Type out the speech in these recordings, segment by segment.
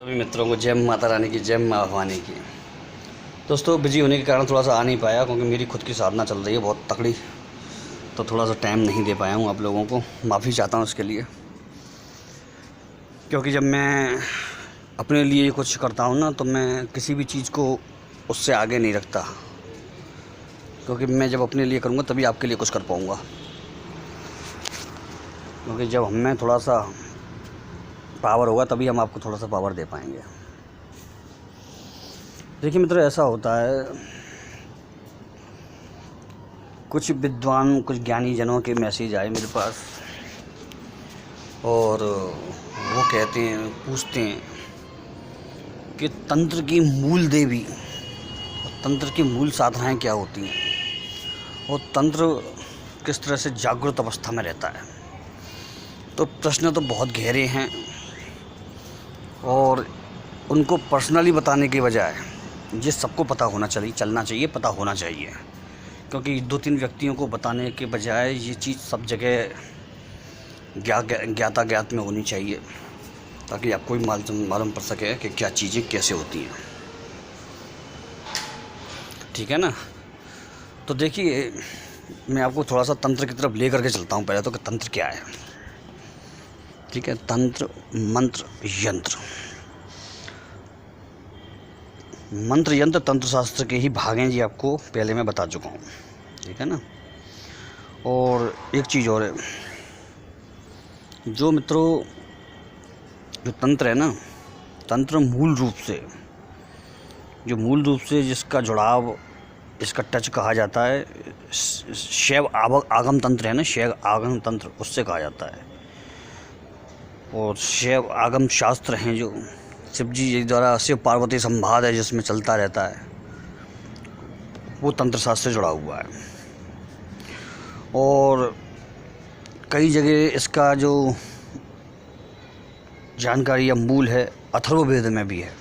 सभी मित्रों को जय माता रानी की, जय माँ भवानी की। दोस्तों, बिजी होने के कारण थोड़ा सा आ नहीं पाया क्योंकि मेरी खुद की साधना चल रही है बहुत तकड़ी, तो थोड़ा सा टाइम नहीं दे पाया हूँ आप लोगों को। माफ़ी चाहता हूँ इसके लिए, क्योंकि जब मैं अपने लिए कुछ करता हूँ ना तो मैं किसी भी चीज़ को उससे आगे नहीं रखता, क्योंकि मैं जब अपने लिए करूँगा तभी आपके लिए कुछ कर पाऊँगा। क्योंकि जब हमें थोड़ा सा पावर होगा तभी हम आपको थोड़ा सा पावर दे पाएंगे। देखिए मित्रों, ऐसा होता है, कुछ विद्वान, कुछ ज्ञानी जनों के मैसेज आए मेरे पास और वो कहते हैं, पूछते हैं कि तंत्र की मूल देवी और तंत्र की मूल साधनाएं क्या होती हैं और तंत्र किस तरह से जागृत अवस्था में रहता है। तो प्रश्न तो बहुत गहरे हैं और उनको पर्सनली बताने के बजाय ये सबको पता होना चाहिए, चलना चाहिए, पता होना चाहिए। क्योंकि 2-3 व्यक्तियों को बताने के बजाय ये चीज़ सब जगह ज्ञाता ज्ञात में होनी चाहिए, ताकि आपको भी मालूम पड़ सके कि क्या चीज़ें कैसे होती हैं। ठीक है ना। तो देखिए, मैं आपको थोड़ा सा तंत्र की तरफ ले करके चलता हूँ। पहले तो कि तंत्र क्या है। ठीक है, तंत्र, मंत्र, यंत्र। मंत्र, यंत्र, तंत्र शास्त्र के ही भाग हैं, जी आपको पहले मैं बता चुका हूँ। ठीक है ना। और एक चीज़ और है, जो मित्रों, जो तंत्र है ना, तंत्र मूल रूप से जिसका जुड़ाव, इसका टच कहा जाता है, शैव आगम तंत्र है ना, शैव आगम तंत्र, उससे कहा जाता है। और शैव आगम शास्त्र हैं जो शिव जी द्वारा शिव पार्वती संवाद है जिसमें चलता रहता है, वो तंत्र शास्त्र से जुड़ा हुआ है। और कई जगह इसका जो जानकारी या मूल है अथर्ववेद में भी है।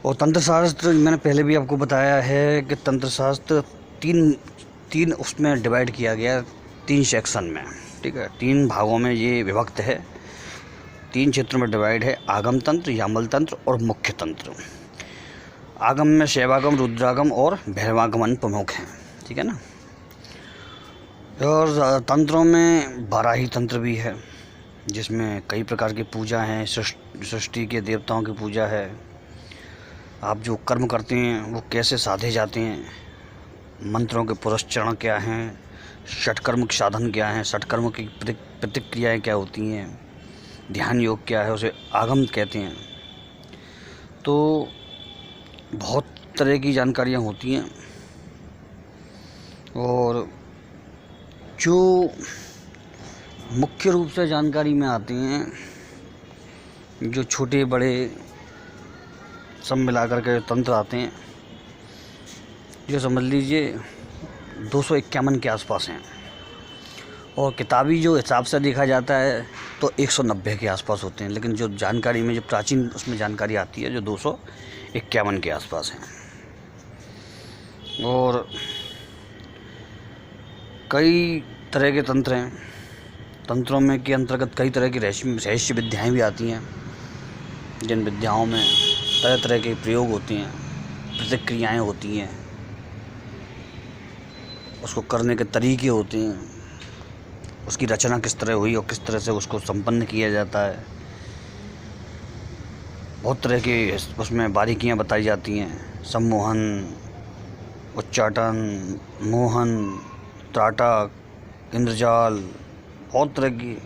और तंत्र शास्त्र, मैंने पहले भी आपको बताया है कि तंत्र शास्त्र तीन उसमें डिवाइड किया गया, 3 सेक्शन में। ठीक है, 3 भागों में ये विभक्त है, 3 क्षेत्रों में डिवाइड है: आगम तंत्र, यामल तंत्र और मुख्य तंत्र। आगम में शैवागम, रुद्रागम और भैरवागमन प्रमुख हैं। ठीक है ना। और तंत्रों में बाराही तंत्र भी है, जिसमें कई प्रकार की पूजा हैं, सृष्टि के देवताओं की पूजा है। आप जो कर्म करते हैं वो कैसे साधे जाते हैं, मंत्रों के पुरस्चरण क्या हैं, षटकर्म के साधन क्या हैं, षटकर्म की प्रतिक्रियाएँ क्या होती हैं, ध्यान योग क्या है, उसे आगम कहते हैं। तो बहुत तरह की जानकारियाँ होती हैं। और जो मुख्य रूप से जानकारी में आते हैं, जो छोटे बड़े सब मिलाकर के तंत्र आते हैं, जो समझ लीजिए 251 के आसपास हैं। और किताबी जो हिसाब से देखा जाता है तो 190 के आसपास होते हैं, लेकिन जो जानकारी में, जो प्राचीन उसमें जानकारी आती है, जो 251 के आसपास हैं। और कई तरह के तंत्र हैं। तंत्रों में के अंतर्गत कई तरह की रहस्य विद्याएँ भी आती हैं, जिन विद्याओं में तरह तरह के प्रयोग होते हैं, प्रतिक्रियाएँ होती हैं, उसको करने के तरीके होते हैं, उसकी रचना किस तरह हुई और किस तरह से उसको संपन्न किया जाता है। बहुत तरह की उसमें बारीकियाँ बताई जाती हैं: सम्मोहन, उच्चाटन, मोहन, त्राटक, इंद्रजाल, बहुत तरह की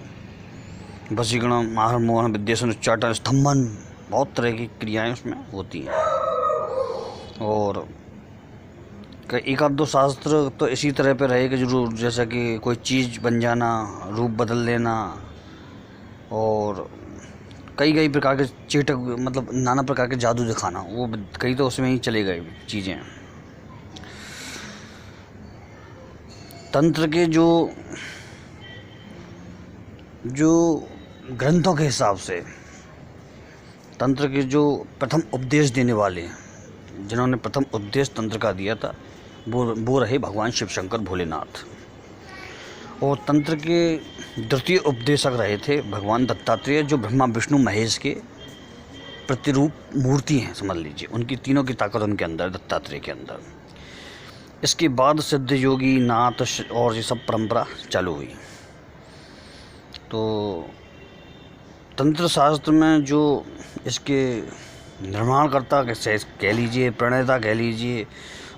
वशीकरण, आहर, मोहन, विद्वेषण, उच्चाटन, स्तंभन, बहुत तरह की क्रियाएं उसमें होती हैं। और एक आध 2 शास्त्र तो इसी तरह पे रहे कि जरूर, जैसा कि कोई चीज़ बन जाना, रूप बदल लेना, और कई प्रकार के चेटक, मतलब नाना प्रकार के जादू दिखाना, वो कई तो उसमें ही चले गए चीज़ें। तंत्र के जो ग्रंथों के हिसाब से, तंत्र के जो प्रथम उपदेश देने वाले, जिन्होंने प्रथम उपदेश तंत्र का दिया था, वो रहे भगवान शिव शंकर भोलेनाथ। और तंत्र के द्वितीय उपदेशक रहे थे भगवान दत्तात्रेय, जो ब्रह्मा विष्णु महेश के प्रतिरूप मूर्ति हैं, समझ लीजिए। उनकी तीनों की ताकत उनके अंदर, दत्तात्रेय के अंदर। इसके बाद सिद्ध योगी नाथ और ये सब परंपरा चालू हुई। तो तंत्र शास्त्र में जो इसके निर्माणकर्ता कह लीजिए, प्रणेता कह लीजिए,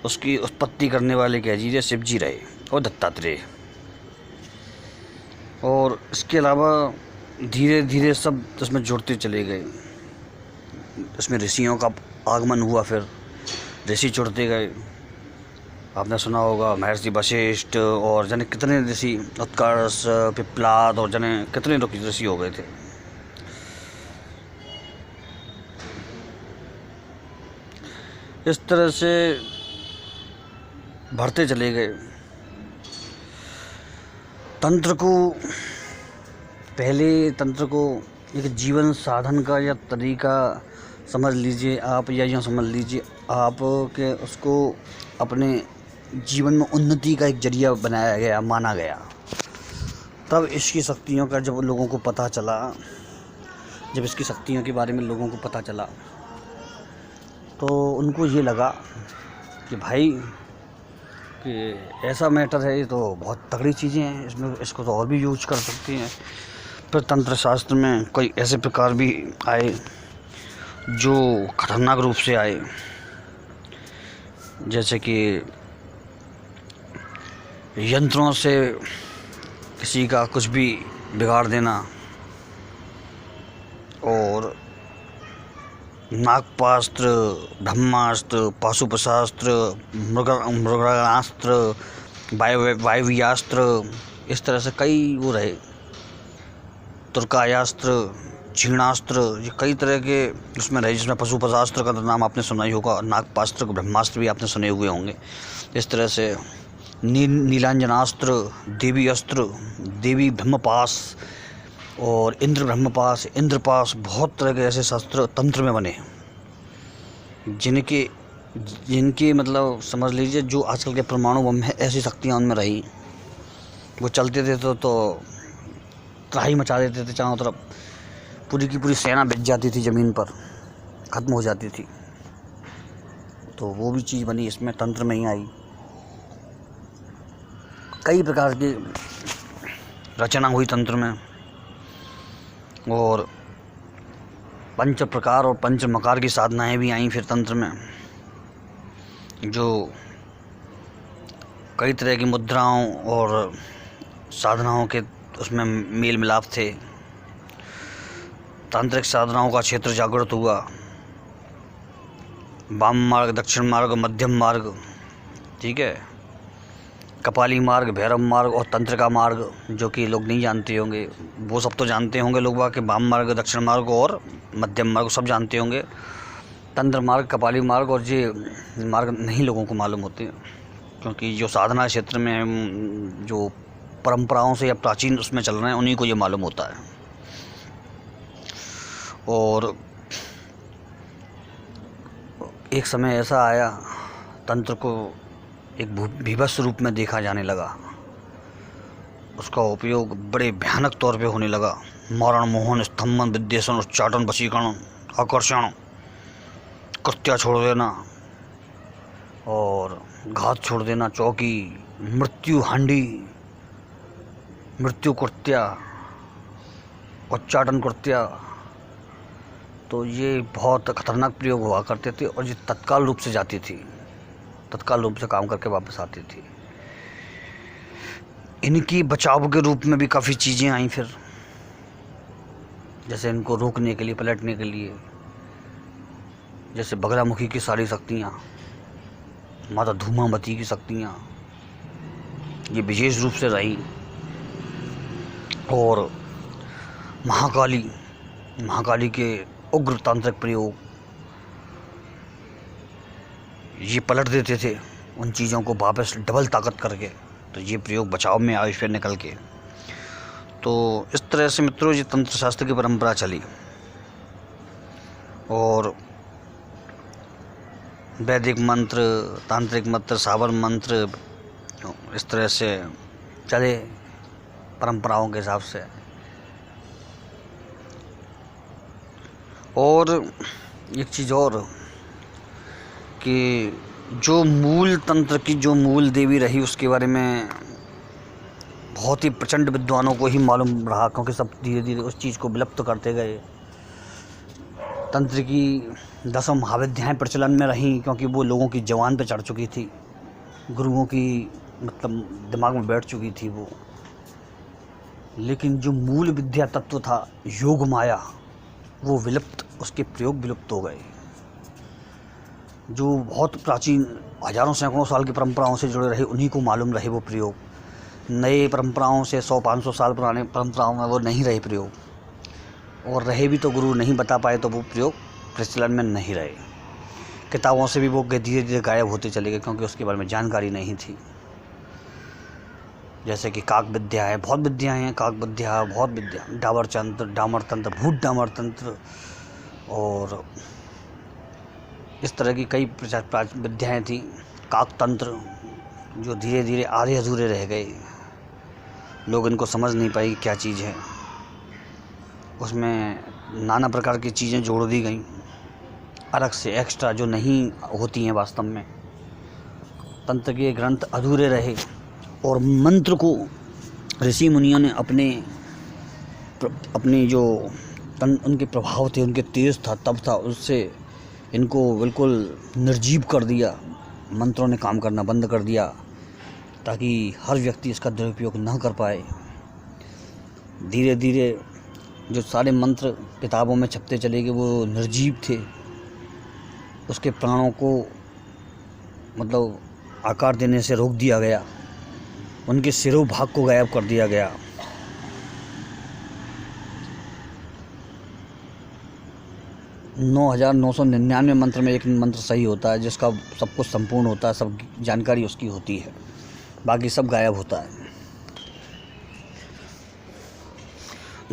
उसकी उत्पत्ति करने वाले कह लीजिए, शिव जी रहे और दत्तात्रेय। और इसके अलावा धीरे धीरे सब इसमें जुड़ते चले गए। इसमें ऋषियों का आगमन हुआ, फिर ऋषि जुड़ते गए। आपने सुना होगा महर्षि वशिष्ठ और जाने कितने ऋषि, उत्कर्ष, पिप्लाद और जाने कितने ऋषि हो गए थे। इस तरह से बढ़ते चले गए। तंत्र को एक जीवन साधन का या तरीका समझ लीजिए आप, या यूँ समझ लीजिए आप कि उसको अपने जीवन में उन्नति का एक जरिया बनाया गया, माना गया। तब इसकी शक्तियों का जब लोगों को पता चला, जब इसकी शक्तियों के बारे में लोगों को पता चला, तो उनको ये लगा कि भाई कि ऐसा मैटर है, ये तो बहुत तगड़ी चीज़ें हैं, इसको तो और भी यूज कर सकते हैं। फिर तंत्र शास्त्र में कई ऐसे प्रकार भी आए जो खतरनाक रूप से आए, जैसे कि यंत्रों से किसी का कुछ भी बिगाड़ देना, और नागपास्त्र, ब्रह्मास्त्र, पाशुपतास्त्र, मृगणास्त्र, वायव्यास्त्र, इस तरह से कई वो रहे, तुर्कायास्त्र, क्षीणास्त्र, ये कई तरह के उसमें रहे। जिसमें पाशुपतास्त्र का तो नाम आपने सुना ही होगा, नागपास्त्र, ब्रह्मास्त्र भी आपने सुने हुए होंगे। इस तरह से नीलांजनास्त्र, देवी अस्त्र, देवी ब्रह्मपाश और इंद्र ब्रह्मपाश, इंद्रपाश, बहुत तरह के ऐसे शस्त्र तंत्र में बने, जिनके मतलब समझ लीजिए जो आजकल के परमाणु बम है, ऐसी शक्तियाँ उनमें रही। वो चलते थे तो तबाही मचा देते थे चारों तरफ, पूरी की पूरी सेना बिछ जाती थी, ज़मीन पर ख़त्म हो जाती थी। तो वो भी चीज़ बनी, इसमें तंत्र में ही आई। कई प्रकार की रचना हुई तंत्र में, और पंच प्रकार और पंच मकार की साधनाएं भी आईं फिर तंत्र में, जो कई तरह की मुद्राओं और साधनाओं के उसमें मेल मिलाप थे। तांत्रिक साधनाओं का क्षेत्र जागृत हुआ। वाम मार्ग, दक्षिण मार्ग, मध्यम मार्ग, ठीक है, कपाली मार्ग, भैरव मार्ग और तंत्र का मार्ग, जो कि लोग नहीं जानते होंगे। वो सब तो जानते होंगे लोग कि वाम मार्ग, दक्षिण मार्ग और मध्यम मार्ग सब जानते होंगे। तंत्र मार्ग, कपाली मार्ग और ये मार्ग नहीं लोगों को मालूम होते, क्योंकि जो साधना क्षेत्र में जो परंपराओं से या प्राचीन उसमें चल रहे हैं, उन्हीं को ये मालूम होता है। और एक समय ऐसा आया, तंत्र को एक भीभत्स रूप में देखा जाने लगा। उसका उपयोग बड़े भयानक तौर पे होने लगा। मारण, मोहन, स्तंभन, विद्वेषण, उच्चाटन, वशीकरण, आकर्षण, कृत्या छोड़ देना और घात छोड़ देना, चौकी, मृत्यु हांडी, मृत्यु कृत्या, उच्चाटन कृत्या। तो ये बहुत खतरनाक प्रयोग हुआ करते थे, और ये तत्काल रूप से जाती थी, तत्काल रूप से काम करके वापस आती थी। इनकी बचाव के रूप में भी काफ़ी चीज़ें आई फिर, जैसे इनको रोकने के लिए, पलटने के लिए, जैसे बगलामुखी की सारी शक्तियाँ, माता धूमावती की शक्तियाँ, ये विशेष रूप से रही। और महाकाली के उग्र तांत्रिक प्रयोग, ये पलट देते थे उन चीज़ों को वापस डबल ताकत करके। तो ये प्रयोग बचाव में आए फिर निकल के। तो इस तरह से मित्रों ये तंत्र शास्त्र की परंपरा चली, और वैदिक मंत्र, तांत्रिक मंत्र, सावर मंत्र इस तरह से चले। परंपराओं के हिसाब से। और एक चीज़ और कि जो मूल तंत्र की जो मूल देवी रही उसके बारे में बहुत ही प्रचंड विद्वानों को ही मालूम रहा, क्योंकि सब धीरे धीरे उस चीज़ को विलुप्त करते गए। तंत्र की 10 महाविद्याएँ प्रचलन में रहीं, क्योंकि वो लोगों की ज़ुबान पे चढ़ चुकी थी, गुरुओं की मतलब दिमाग में बैठ चुकी थी वो। लेकिन जो मूल विद्या तत्व था योग माया, वो विलुप्त, उसके प्रयोग विलुप्त हो गए। जो बहुत प्राचीन हज़ारों सैकड़ों साल की परंपराओं से जुड़े रहे उन्हीं को मालूम रहे वो प्रयोग। नए परंपराओं से 100-500 साल पुराने परंपराओं में वो नहीं रहे प्रयोग, और रहे भी तो गुरु नहीं बता पाए तो वो प्रयोग प्रचलन में नहीं रहे। किताबों से भी वो धीरे धीरे गायब होते चले गए, क्योंकि उसके बारे में जानकारी नहीं थी। जैसे कि काक विद्या है, बहुत विद्याएँ हैं, काक विद्या, बहुत विद्या, डामर तंत्र, भूत डामर तंत्र, और इस तरह की कई विद्याएँ थी। काक तंत्र जो धीरे धीरे आधे अधूरे रह गए, लोग इनको समझ नहीं पाए क्या चीज़ है। उसमें नाना प्रकार की चीज़ें जोड़ दी गई अलग से, एक्स्ट्रा, जो नहीं होती हैं वास्तव में। तंत्र के ग्रंथ अधूरे रहे, और मंत्र को ऋषि मुनियों ने अपने जो उनके प्रभाव थे, उनके तेज था, तब था, उससे इनको बिल्कुल निर्जीव कर दिया। मंत्रों ने काम करना बंद कर दिया, ताकि हर व्यक्ति इसका दुरुपयोग न कर पाए। धीरे धीरे जो सारे मंत्र किताबों में छपते चले गए वो निर्जीव थे, उसके प्राणों को मतलब आकार देने से रोक दिया गया, उनके सिरों भाग को गायब कर दिया गया। नौ 9,999 मंत्र में एक मंत्र सही होता है, जिसका सब कुछ संपूर्ण होता है, सब जानकारी उसकी होती है, बाकी सब गायब होता है।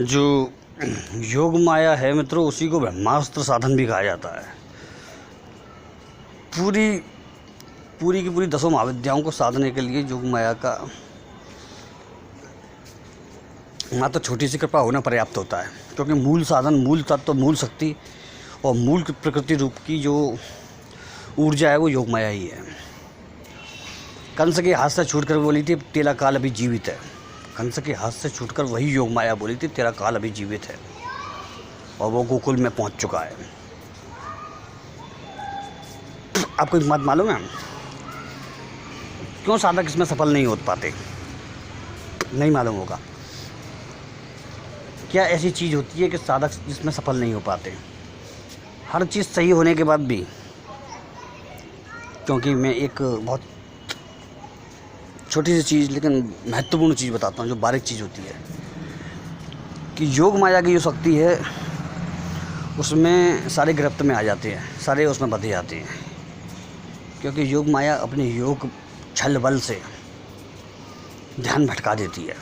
जो योग माया है मित्रों, उसी को ब्रह्मास्त्र साधन भी कहा जाता है। पूरी की पूरी 10 महाविद्याओं को साधने के लिए योग माया का मात्र छोटी सी कृपा होना पर्याप्त होता है, क्योंकि मूल साधन, मूल तत्व, मूल शक्ति और मूल प्रकृति रूप की जो ऊर्जा है वो योग माया ही है। कंस के हाथ से छूटकर बोली थी तेरा काल अभी जीवित है। कंस के हाथ से छूटकर वही योग माया बोली थी तेरा काल अभी जीवित है, और वो गोकुल में पहुंच चुका है। आपको एक बात मालूम है क्यों साधक इसमें सफल नहीं हो पाते? नहीं मालूम होगा। क्या ऐसी चीज़ होती है कि साधक इसमें सफल नहीं हो पाते? हर चीज़ सही होने के बाद भी, क्योंकि मैं एक बहुत छोटी सी चीज़ लेकिन महत्वपूर्ण चीज़ बताता हूँ, जो बारीक चीज़ होती है, कि योग माया की जो शक्ति है उसमें सारे गिरफ्त में आ जाते हैं, सारे उसमें बंधे जाते हैं, क्योंकि योग माया अपने योग छल बल से ध्यान भटका देती है,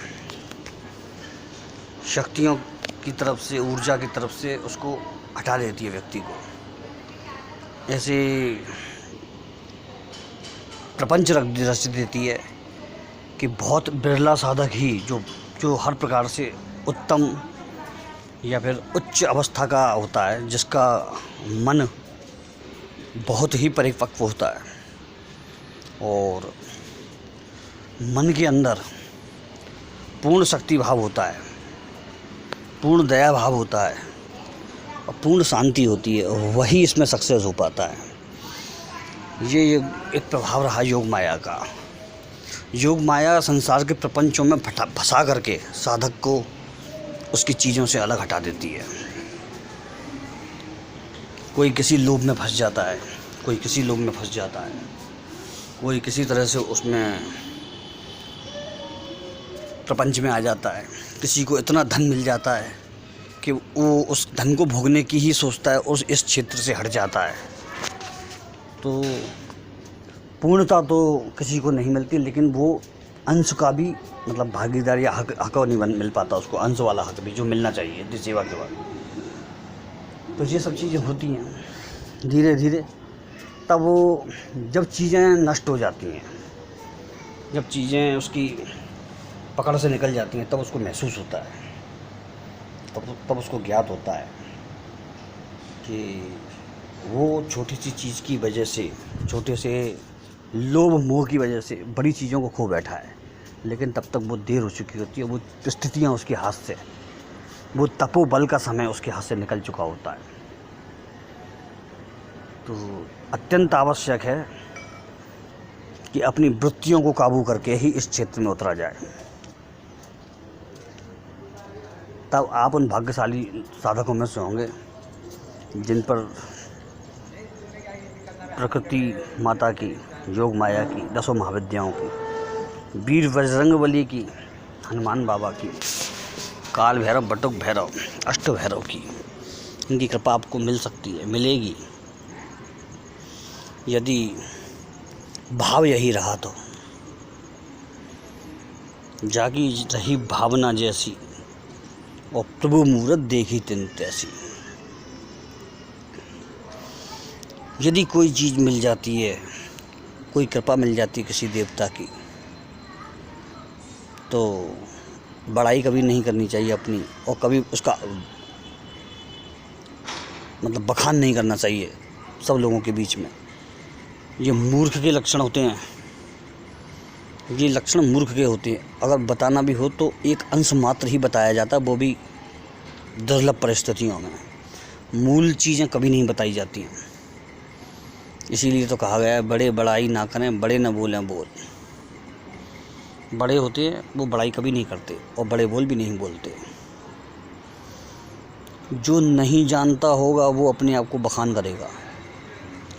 शक्तियों की तरफ से, ऊर्जा की तरफ से उसको हटा देती है व्यक्ति को। ऐसे प्रपंच रच देती है कि बहुत बिरला साधक ही जो हर प्रकार से उत्तम या फिर उच्च अवस्था का होता है, जिसका मन बहुत ही परिपक्व होता है और मन के अंदर पूर्ण शक्ति भाव होता है, पूर्ण दया भाव होता है और पूर्ण शांति होती है, वही इसमें सक्सेस हो पाता है। ये एक प्रभाव रहा योग माया का। योग माया संसार के प्रपंचों में फंसा करके साधक को उसकी चीज़ों से अलग हटा देती है। कोई किसी लोभ में फंस जाता है, कोई किसी लोभ में फंस जाता है, कोई किसी तरह से उसमें प्रपंच में आ जाता है, किसी को इतना धन मिल जाता है कि वो उस धन को भोगने की ही सोचता है और इस क्षेत्र से हट जाता है। तो पूर्णता तो किसी को नहीं मिलती, लेकिन वो अंश का भी मतलब भागीदार या हक नहीं मिल पाता उसको, अंश वाला हक भी जो मिलना चाहिए जिस सेवा के बाद। तो ये सब चीज़ें होती हैं धीरे धीरे। तब वो जब चीज़ें नष्ट हो जाती हैं, जब चीज़ें उसकी पकड़ से निकल जाती हैं तब उसको महसूस होता है, तब उसको ज्ञात होता है कि वो छोटी सी चीज़ की वजह से, छोटे से लोभ मोह की वजह से बड़ी चीज़ों को खो बैठा है। लेकिन तब तक वो देर हो चुकी होती है, वो स्थितियाँ उसके हाथ से, वो तपोबल का समय उसके हाथ से निकल चुका होता है। तो अत्यंत आवश्यक है कि अपनी वृत्तियों को काबू करके ही इस क्षेत्र में उतरा जाए। तब आप उन भाग्यशाली साधकों में से होंगे जिन पर प्रकृति माता की, योग माया की, 10 महाविद्याओं की, वीर बजरंगबली की, हनुमान बाबा की, काल भैरव, बटुक भैरव, अष्ट भैरव की, इनकी कृपा आपको मिल सकती है, मिलेगी, यदि भाव यही रहा तो। जागी रही भावना जैसी और प्रभु मूरत देखी तिन तैसी। यदि कोई चीज़ मिल जाती है, कोई कृपा मिल जाती है किसी देवता की, तो बड़ाई कभी नहीं करनी चाहिए अपनी, और कभी उसका मतलब बखान नहीं करना चाहिए सब लोगों के बीच में। ये मूर्ख के लक्षण होते हैं, ये लक्षण मूर्ख के होते हैं। अगर बताना भी हो तो एक अंश मात्र ही बताया जाता है, वो भी दुर्लभ परिस्थितियों में। मूल चीज़ें कभी नहीं बताई जाती हैं। इसीलिए तो कहा गया है बड़े बड़ाई ना करें, बड़े न बोलें बोल। बड़े होते हैं वो बड़ाई कभी नहीं करते और बड़े बोल भी नहीं बोलते। जो नहीं जानता होगा वो अपने आप को बखान करेगा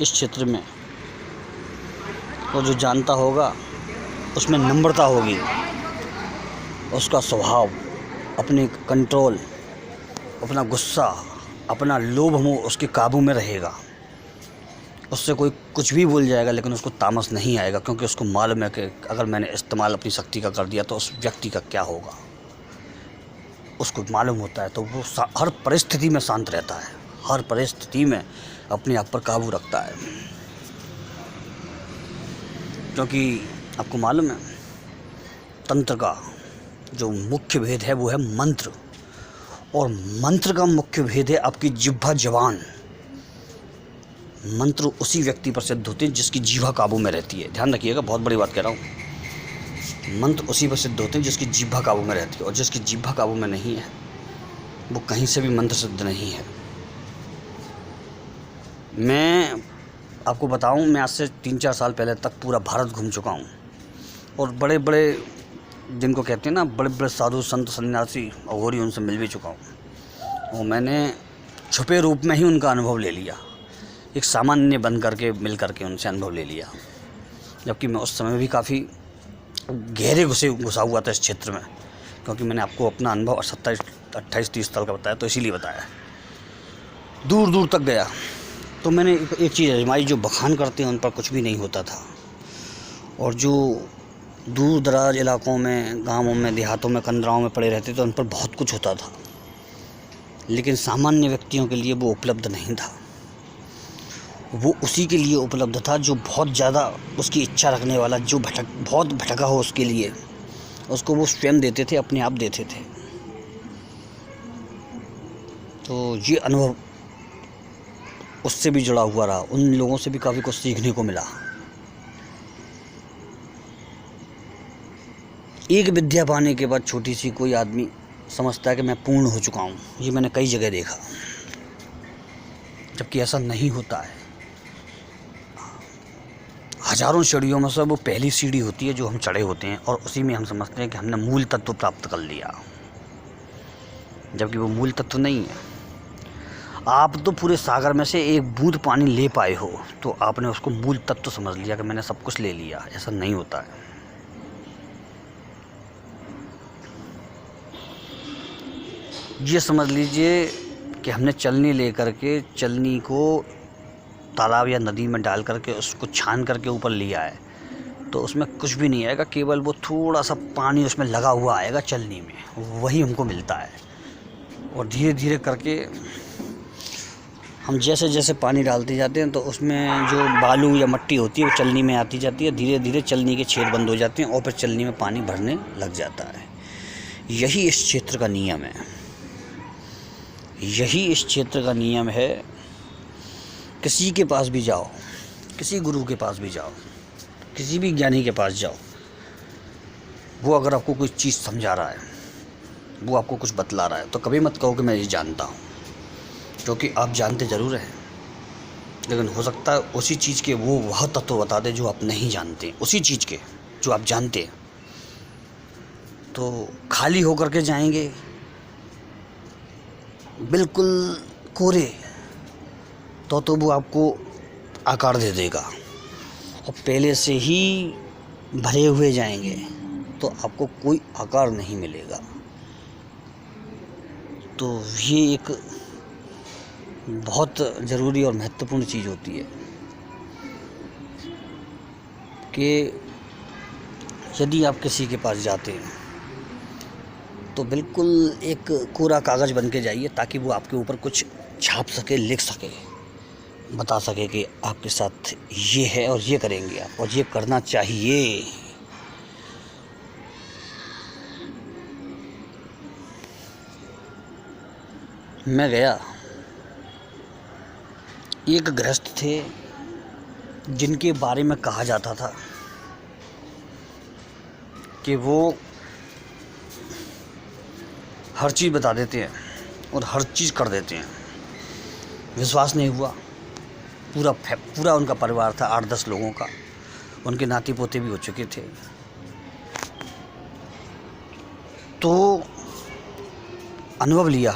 इस क्षेत्र में, और जो जानता होगा उसमें नम्रता होगी, उसका स्वभाव, अपने कंट्रोल, अपना गुस्सा, अपना लोभ मोह उसके काबू में रहेगा। उससे कोई कुछ भी बोल जाएगा लेकिन उसको तामस नहीं आएगा, क्योंकि उसको मालूम है कि अगर मैंने इस्तेमाल अपनी शक्ति का कर दिया तो उस व्यक्ति का क्या होगा, उसको मालूम होता है। तो वो हर परिस्थिति में शांत रहता है, हर परिस्थिति में अपने आप पर काबू रखता है। क्योंकि आपको मालूम है तंत्र का जो मुख्य भेद है वो है मंत्र, और मंत्र का मुख्य भेद है आपकी जिह्वा जबान। मंत्र उसी व्यक्ति पर सिद्ध होते हैं जिसकी जिह्वा काबू में रहती है। ध्यान रखिएगा, बहुत बड़ी बात कह रहा हूँ। मंत्र उसी पर सिद्ध होते हैं जिसकी जिह्वा काबू में रहती है, और जिसकी जिह्वा काबू में नहीं है वो कहीं से भी मंत्र सिद्ध नहीं है। मैं आपको बताऊं, मैं आज से 3-4 साल पहले तक पूरा भारत घूम चुका हूं, और बड़े बड़े जिनको कहते हैं ना बड़े बड़े साधु संत सन्यासी अघोरी, उनसे मिल भी चुका हूं, और मैंने छुपे रूप में ही उनका अनुभव ले लिया। एक सामान्य बन करके मिल करके उनसे अनुभव ले लिया, जबकि मैं उस समय भी काफ़ी गहरे घुसा हुआ था इस क्षेत्र में। क्योंकि मैंने आपको अपना अनुभव 28-30 साल का बताया, तो इसीलिए बताया। दूर दूर तक गया तो मैंने एक चीज़ आजमाई, जो बखान करते हैं उन पर कुछ भी नहीं होता था, और जो दूर दराज इलाकों में, गांवों में, देहातों में, कंदराओं में पड़े रहते थे उन पर बहुत कुछ होता था। लेकिन सामान्य व्यक्तियों के लिए वो उपलब्ध नहीं था। वो उसी के लिए उपलब्ध था जो बहुत ज़्यादा उसकी इच्छा रखने वाला, जो बहुत भटका हो, उसके लिए उसको वो स्वयं देते थे, अपने आप देते थे। तो ये अनुभव उससे भी जुड़ा हुआ रहा, उन लोगों से भी काफ़ी कुछ सीखने को मिला। एक विद्या पाने के बाद छोटी सी कोई आदमी समझता है कि मैं पूर्ण हो चुका हूँ। ये मैंने कई जगह देखा, जबकि ऐसा नहीं होता है। हजारों सीढ़ियों में से वो पहली सीढ़ी होती है जो हम चढ़े होते हैं, और उसी में हम समझते हैं कि हमने मूल तत्व प्राप्त कर लिया, जबकि वो मूल तत्व नहीं है। आप तो पूरे सागर में से एक बूंद पानी ले पाए हो तो आपने उसको मूल तत्व समझ लिया कि मैंने सब कुछ ले लिया। ऐसा नहीं होता है। ये समझ लीजिए कि हमने चलनी ले करके, चलनी को तालाब या नदी में डाल करके उसको छान करके ऊपर लिया है, तो उसमें कुछ भी नहीं आएगा, केवल वो थोड़ा सा पानी उसमें लगा हुआ आएगा चलनी में, वही हमको मिलता है। और धीरे धीरे करके हम जैसे जैसे पानी डालते जाते हैं तो उसमें जो बालू या मिट्टी होती है वो चलनी में आती जाती है, धीरे धीरे चलनी के छेद बंद हो जाते हैं और फिर चलनी में पानी भरने लग जाता है। यही इस क्षेत्र का नियम है, यही इस क्षेत्र का नियम है। किसी के पास भी जाओ, किसी गुरु के पास भी जाओ, किसी भी ज्ञानी के पास जाओ, वो अगर आपको कोई चीज़ समझा रहा है, वो आपको कुछ बतला रहा है, तो कभी मत कहो कि मैं ये जानता हूँ, क्योंकि आप जानते ज़रूर हैं, लेकिन हो सकता है उसी चीज़ के वो वह तत्व बता दे जो आप नहीं जानते, उसी चीज़ के जो आप जानते हैं। तो खाली होकर के जाएंगे, बिल्कुल कोरे, तो वो आपको आकार दे देगा, और पहले से ही भरे हुए जाएंगे तो आपको कोई आकार नहीं मिलेगा। तो ये एक बहुत ज़रूरी और महत्वपूर्ण चीज़ होती है कि यदि आप किसी के पास जाते हैं तो बिल्कुल एक कोरा कागज़ बन के जाइए, ताकि वो आपके ऊपर कुछ छाप सके, लिख सके, बता सके कि आपके साथ ये है और ये करेंगे आप, और ये करना चाहिए। मैं गया, एक गृहस्थ थे जिनके बारे में कहा जाता था कि वो हर चीज़ बता देते हैं और हर चीज़ कर देते हैं। विश्वास नहीं हुआ। पूरा उनका परिवार था, 8-10 लोगों का, उनके नाती पोते भी हो चुके थे। तो अनुभव लिया,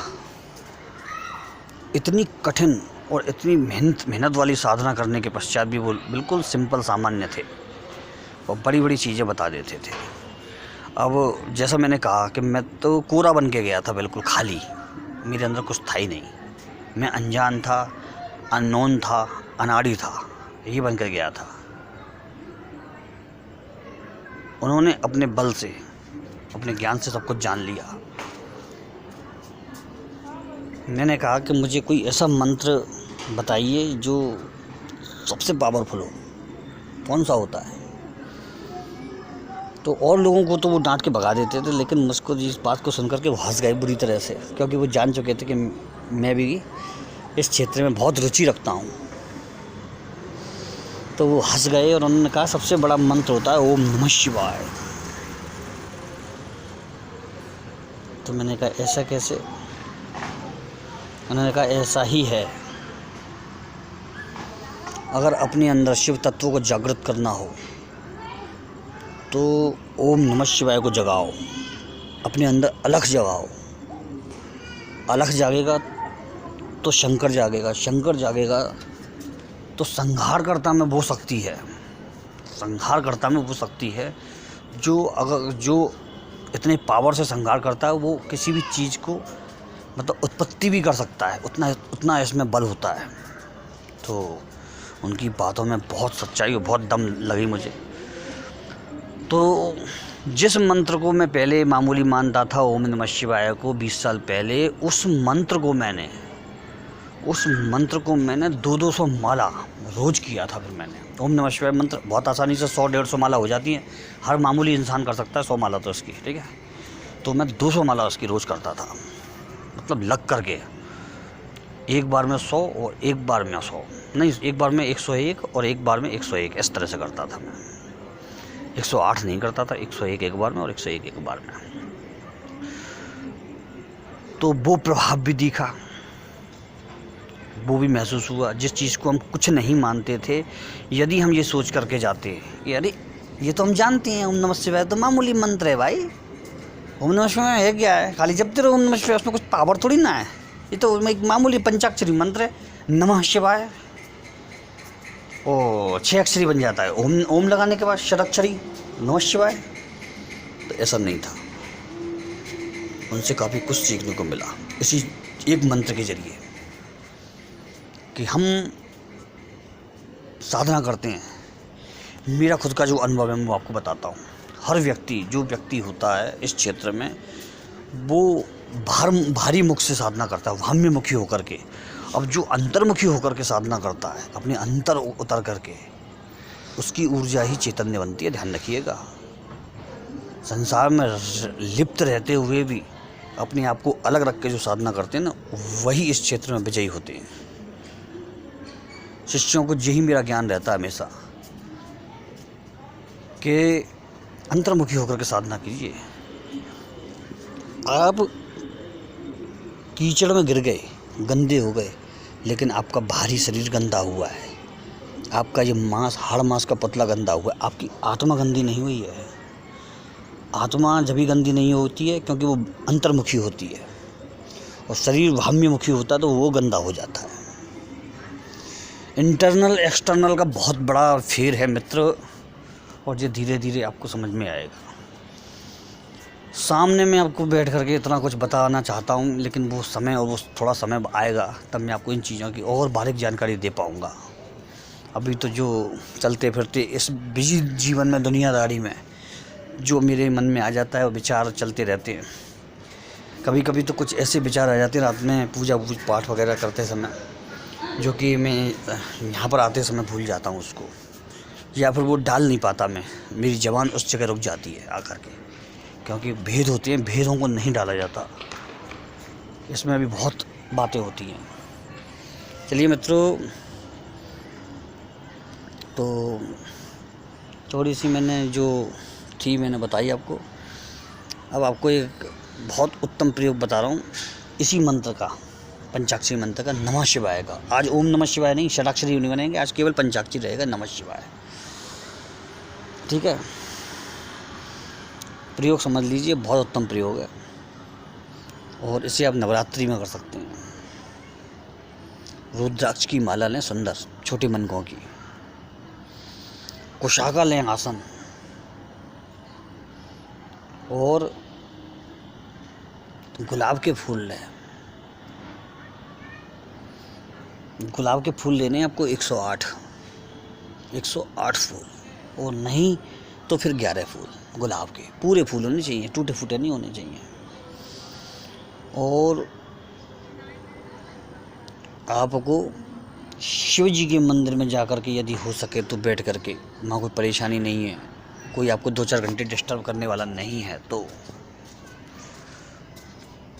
इतनी कठिन और इतनी मेहनत वाली साधना करने के पश्चात भी वो बिल्कुल सिंपल सामान्य थे और बड़ी बड़ी चीज़ें बता देते थे। अब जैसा मैंने कहा कि मैं तो कोरा बन के गया था, बिल्कुल खाली, मेरे अंदर कुछ था ही नहीं। मैं अनजान था, अननोन था, अनाड़ी था, यही बन कर गया था। उन्होंने अपने बल से, अपने ज्ञान से सब कुछ जान लिया। मैंने कहा कि मुझे कोई ऐसा मंत्र बताइए जो सबसे पावरफुल हो, कौन सा होता है। तो और लोगों को तो वो डांट के भगा देते थे, लेकिन मुझको इस बात को सुनकर के वो हंस गए बुरी तरह से, क्योंकि वो जान चुके थे कि मैं भी इस क्षेत्र में बहुत रुचि रखता हूँ। तो वो हंस गए और उन्होंने कहा सबसे बड़ा मंत्र होता है ओम नमः शिवाय। तो मैंने कहा ऐसा कैसे? उन्होंने कहा ऐसा ही है, अगर अपने अंदर शिव तत्व को जागृत करना हो तो ओम नमः शिवाय को जगाओ, अपने अंदर अलख जगाओ। अलख जागेगा तो शंकर जागेगा, शंकर जागेगा तो संहारकर्ता में वो शक्ति है, संहारकर्ता में वो शक्ति है जो इतने पावर से संहार करता है, वो किसी भी चीज़ को मतलब उत्पत्ति भी कर सकता है, उतना इसमें बल होता है। तो उनकी बातों में बहुत सच्चाई और बहुत दम लगी मुझे। तो जिस मंत्र को मैं पहले मामूली मानता था, ओम नमः शिवाय को 20 साल पहले, उस मंत्र को मैंने 200 माला रोज़ किया था। फिर मैंने ओम नमः शिवाय मंत्र बहुत आसानी से 100-150 माला हो जाती है, हर मामूली इंसान कर सकता है 100 माला तो उसकी, ठीक है। तो मैं 200 माला उसकी रोज़ करता था, मतलब लग करके, एक बार में 100 और एक बार में 100 नहीं, एक बार में 101 और एक बार में 101, इस तरह से करता था मैं। 108 नहीं करता था, 101 एक बार में और 101 एक बार में। तो वो प्रभाव भी दिखा, वो भी महसूस हुआ। जिस चीज़ को हम कुछ नहीं मानते थे, यदि हम ये सोच करके जाते कि अरे ये तो हम जानते हैं, ओम नमः शिवाय तो मामूली मंत्र है भाई, ओम नमः शिवाय है क्या है, खाली जपते रहो ओम नमः शिवाय, उसमें कुछ पावर थोड़ी ना है, ये तो एक मामूली पंचाक्षरी मंत्र है। नमः शिवाय ओ 6 अक्षरी बन जाता है, ओम लगाने के बाद षडाक्षरी नमः शिवाय। तो ऐसा नहीं था, उनसे काफ़ी कुछ सीखने को मिला इसी एक मंत्र के जरिए कि हम साधना करते हैं। मेरा खुद का जो अनुभव है मैं आपको बताता हूँ। हर व्यक्ति, जो व्यक्ति होता है इस क्षेत्र में, वो भारी मुख से साधना करता है, वाम्य मुखी होकर के, अब जो अंतर्मुखी होकर के साधना करता है, अपने अंतर उतर करके, उसकी ऊर्जा ही चैतन्य बनती है, ध्यान रखिएगा। संसार में लिप्त रहते हुए भी अपने आप को अलग रख के जो साधना करते हैं ना, वही इस क्षेत्र में विजयी होते हैं। शिष्यों को यही मेरा ज्ञान रहता है हमेशा कि अंतर्मुखी होकर के साधना कीजिए। आप कीचड़ में गिर गए, गंदे हो गए, लेकिन आपका बाहरी शरीर गंदा हुआ है, आपका ये मांस, हाड़ मांस का पतला गंदा हुआ है, आपकी आत्मा गंदी नहीं हुई है। आत्मा जब भी गंदी नहीं होती है क्योंकि वो अंतर्मुखी होती है, और शरीर बाह्यमुखी होता है तो वो गंदा हो जाता है। इंटरनल एक्सटर्नल का बहुत बड़ा फेर है मित्र, और ये धीरे धीरे आपको समझ में आएगा। सामने मैं आपको बैठ करके इतना कुछ बताना चाहता हूँ, लेकिन वो समय और वो थोड़ा समय आएगा तब मैं आपको इन चीज़ों की और बारीक जानकारी दे पाऊँगा। अभी तो जो चलते फिरते इस बिजी जीवन में, दुनियादारी में, जो मेरे मन में आ जाता है वो विचार चलते रहते हैं। कभी कभी तो कुछ ऐसे विचार आ जाते हैं रात में पूजा पाठ वगैरह करते समय, जो कि मैं यहाँ पर आते समय भूल जाता हूँ उसको, या फिर वो डाल नहीं पाता मैं, मेरी ज़बान उस जगह रुक जाती है आकर के, क्योंकि भेद होते हैं, भेदों को नहीं डाला जाता। इसमें भी बहुत बातें होती हैं। चलिए मित्रों, तो थोड़ी सी मैंने जो थी मैंने बताई आपको। अब आपको एक बहुत उत्तम प्रयोग बता रहा हूँ इसी मंत्र का, पंचाक्षरी मंत्र का, नमः शिवाय का। आज ओम नमः शिवाय नहीं, षडाक्षरी नहीं बनेंगे, आज केवल पंचाक्षरी रहेगा, नमः शिवाय। ठीक है, प्रयोग समझ लीजिए, बहुत उत्तम प्रयोग है, और इसे आप नवरात्रि में कर सकते हैं। रुद्राक्ष की माला लें सुंदर, छोटे मनकों की, कुशाका लें आसन, और गुलाब के फूल लें। गुलाब के फूल लेने हैं आपको 108 फूल, और नहीं तो फिर 11 फूल गुलाब के, पूरे फूल होने चाहिए, टूटे फूटे नहीं होने चाहिए। और आपको शिव जी के मंदिर में जाकर के यदि हो सके तो बैठ करके, वहाँ कोई परेशानी नहीं है, कोई आपको 2-4 घंटे डिस्टर्ब करने वाला नहीं है, तो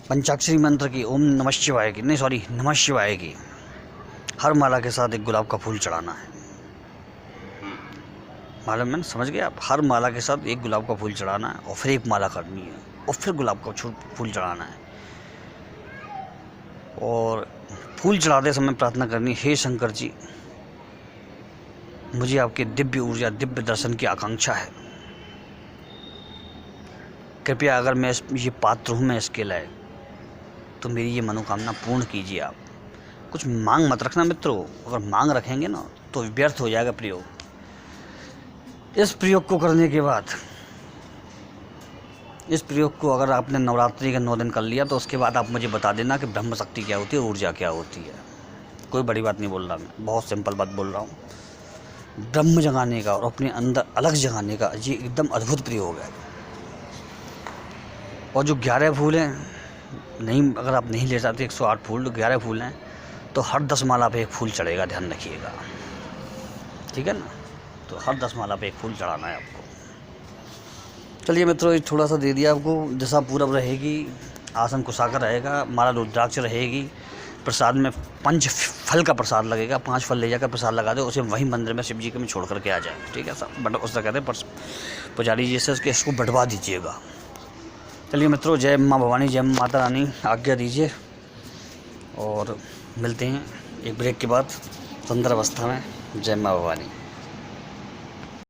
पंचाक्षरी मंत्र की, ओम नमः शिवाय की, नहीं सॉरी नमः शिवाय की, हर माला के साथ एक गुलाब का फूल चढ़ाना है। मालूम है ना, समझ गए आप? हर माला के साथ एक गुलाब का फूल चढ़ाना है, और फिर एक माला करनी है, और फिर गुलाब का फूल चढ़ाना है। और फूल चढ़ाते समय प्रार्थना करनी, हे शंकर जी, मुझे आपके दिव्य ऊर्जा, दिव्य दर्शन की आकांक्षा है। कृपया अगर मैं ये पात्र हूँ, मैं इसके लायक, तो मेरी ये मनोकामना पूर्ण कीजिए आप। कुछ मांग मत रखना मित्रों, अगर मांग रखेंगे ना तो व्यर्थ हो जाएगा प्रयोग। इस प्रयोग को करने के बाद, इस प्रयोग को अगर आपने नवरात्रि के 9 दिन कर लिया, तो उसके बाद आप मुझे बता देना कि ब्रह्म शक्ति क्या होती है, ऊर्जा क्या होती है। कोई बड़ी बात नहीं बोल रहा मैं, बहुत सिंपल बात बोल रहा हूँ। ब्रह्म जगाने का और अपने अंदर अलग जगाने का ये एकदम अद्भुत प्रयोग है। और जो 11 फूल हैं, नहीं अगर आप नहीं ले जाते 108 फूल, तो 11 फूल हैं, तो हर 10 माला पे एक फूल चढ़ेगा, ध्यान रखिएगा। ठीक है ना, तो हर 10 माला पे एक फूल चढ़ाना है आपको। चलिए मित्रों, थोड़ा सा दे दिया आपको। दिशा पूरब रहेगी, आसन कुशाकर रहेगा, माला रुद्राक्ष रहेगी, प्रसाद में 5 फल का प्रसाद लगेगा, 5 फल ले जाकर प्रसाद लगा दो, उसे वहीं मंदिर में शिव जी के में छोड़ करके आ जाए। ठीक है सब, बट उसका कहते हैं पुजारी जी से इसको बंटवा दीजिएगा। चलिए मित्रों, जय माँ भवानी, जय माता रानी, आज्ञा दीजिए, और मिलते हैं एक ब्रेक के बाद सुंदर अवस्था में। जय माँ भवानी।